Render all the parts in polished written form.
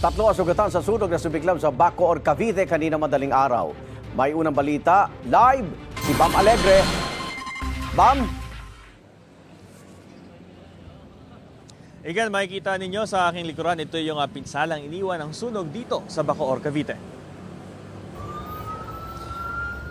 Tatlo ang sugatan sa sunog na sumiklab sa Bacoor, Cavite kanina madaling araw. May unang balita, live, si Bam Alegre. Bam? Again, makikita ninyo sa aking likuran, ito yung pinsalang iniwan ng sunog dito sa Bacoor, Cavite.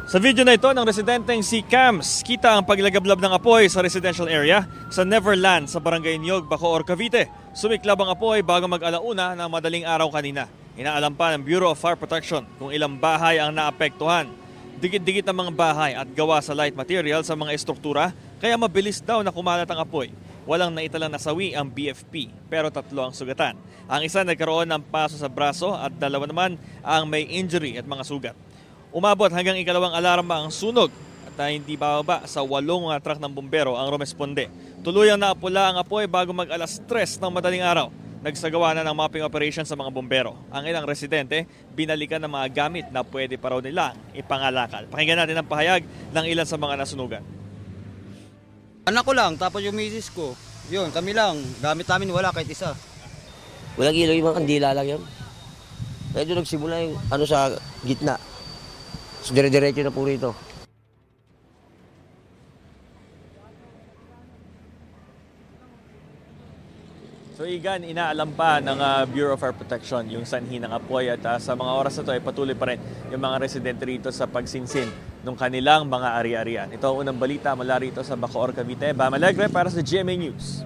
Sa video na ito ng residenteng si Cams, kita ang paglagablab ng apoy sa residential area sa Neverland sa Barangay Niog, Bacoor, Cavite. Sumiklab ang apoy bago mag-alauna ng madaling araw kanina. Inaalam pa ng Bureau of Fire Protection kung ilang bahay ang naapektuhan. Dikit-dikit ang mga bahay at gawa sa light material sa mga estruktura, kaya mabilis daw na kumalat ang apoy. Walang naitalang nasawi ang BFP, pero 3 ang sugatan. Ang isa nagkaroon ng paso sa braso at 2 naman ang may injury at mga sugat. Umabot hanggang ikalawang alarma ang sunog at hindi bababa sa 8 truck ng bumbero ang rumesponde. Tuluyang naapula ang apoy bago mag-alas 3 ng madaling araw. Nagsagawa na ng mapping operation sa mga bumbero. Ang ilang residente, binalikan ng mga gamit na pwede pa raw nila ipangalakal. Pakinggan natin ang pahayag ng ilan sa mga nasunugan. Anak ko lang, tapos yung misis ko. Yun, kami lang. Gamit namin wala kahit isa. Walang ilaw, yung mga kandila lang yun. Kaya doon nagsimula yung sa gitna. So, dire-diretso na po rito. So Igan, inaalam pa ng Bureau of Fire Protection yung sanhi ng apoy at sa mga oras na ito ay patuloy pa rin yung mga residente rito sa pagsinsin ng kanilang mga ari-arian. Ito ang unang balita mula rito sa Bacoor, Cavite. Bam Alegre para sa GMA News.